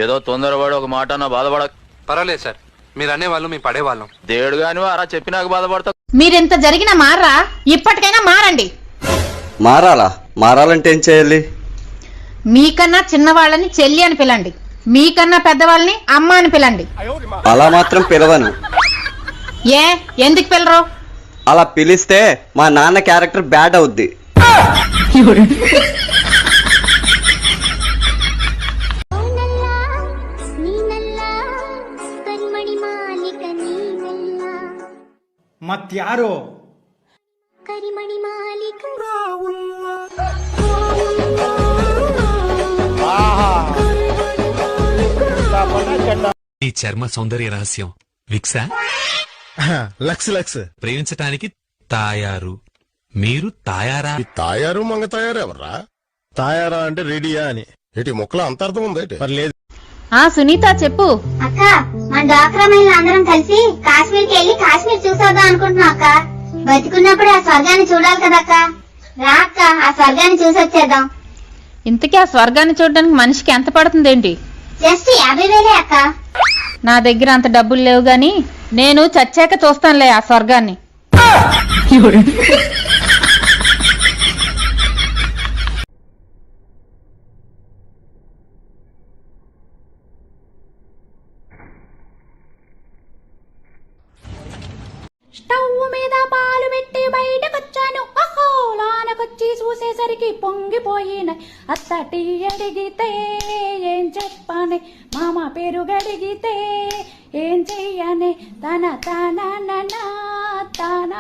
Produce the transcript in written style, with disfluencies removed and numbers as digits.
ఏదో తొందరపడి ఒక మాట నా బాధపడ. పర్వాలేదు సార్, మీరు అనేవాళ్ళు మేము పడేవాళ్ళం. దేవుడు గాని అలా చెప్పినాక బాధపడతా. మీరెంత జరిగినా మారా, ఇప్పటికైనా మారండి. మారాలా? మారాలంటే ఏం చేయాలి? మీకన్నా చిన్నవాళ్ళని చెల్లి అని పిలండి, మీకన్నా పెద్దవాళ్ళని అమ్మ అని పిలండి. అలా మాత్రం పిలవను. ఏ ఎందుకు పిలరు? అలా పిలిస్తే మా నాన్న క్యారెక్టర్ బ్యాడ్ అవుద్ది. మత్యారో కరిమణి మాలిక ఈ చర్మ సౌందర్య రహస్యం విక్సా? లక్స్ ప్రేమించటానికి తాయారు. మీరు తాయారా? తాయారు మంగ తాయారు ఎవర్రా? తాయారా అంటే రెడీయా అని. ఏంటి మొక్కలో అంతర్థం ఉంది? పర్లేదు. సునీత చెప్పు. అక్క, మన డాక్రా మహిళలు అందరం కలిసి కాశ్మీర్కి వెళ్ళి కాశ్మీర్ చూసొద్దాం అనుకుంటున్నాం అక్క. బతికున్నప్పుడు ఆ స్వర్గాన్ని చూడాలి కదక్క. రా అక్క, ఆ స్వర్గాన్ని చూసొచ్చేద్దాం. ఇంతకీ ఆ స్వర్గాన్ని చూడడానికి మనిషికి ఎంత పడుతుందేంటి? జస్ట్ 50,000 అక్క. నా దగ్గర అంత డబ్బులు లేవు గాని నేను చచ్చాక చూస్తానులే ఆ స్వర్గాన్ని. స్టవ్ మీద పాలు పెట్టి బయటకొచ్చాను. అహో, లోనకొచ్చి చూసేసరికి పొంగిపోయినాయి. అత్తటి అడిగితే ఏం చెప్పానే, మామ పెరుగడిగితే ఏం చెయ్యనే, తన తన తన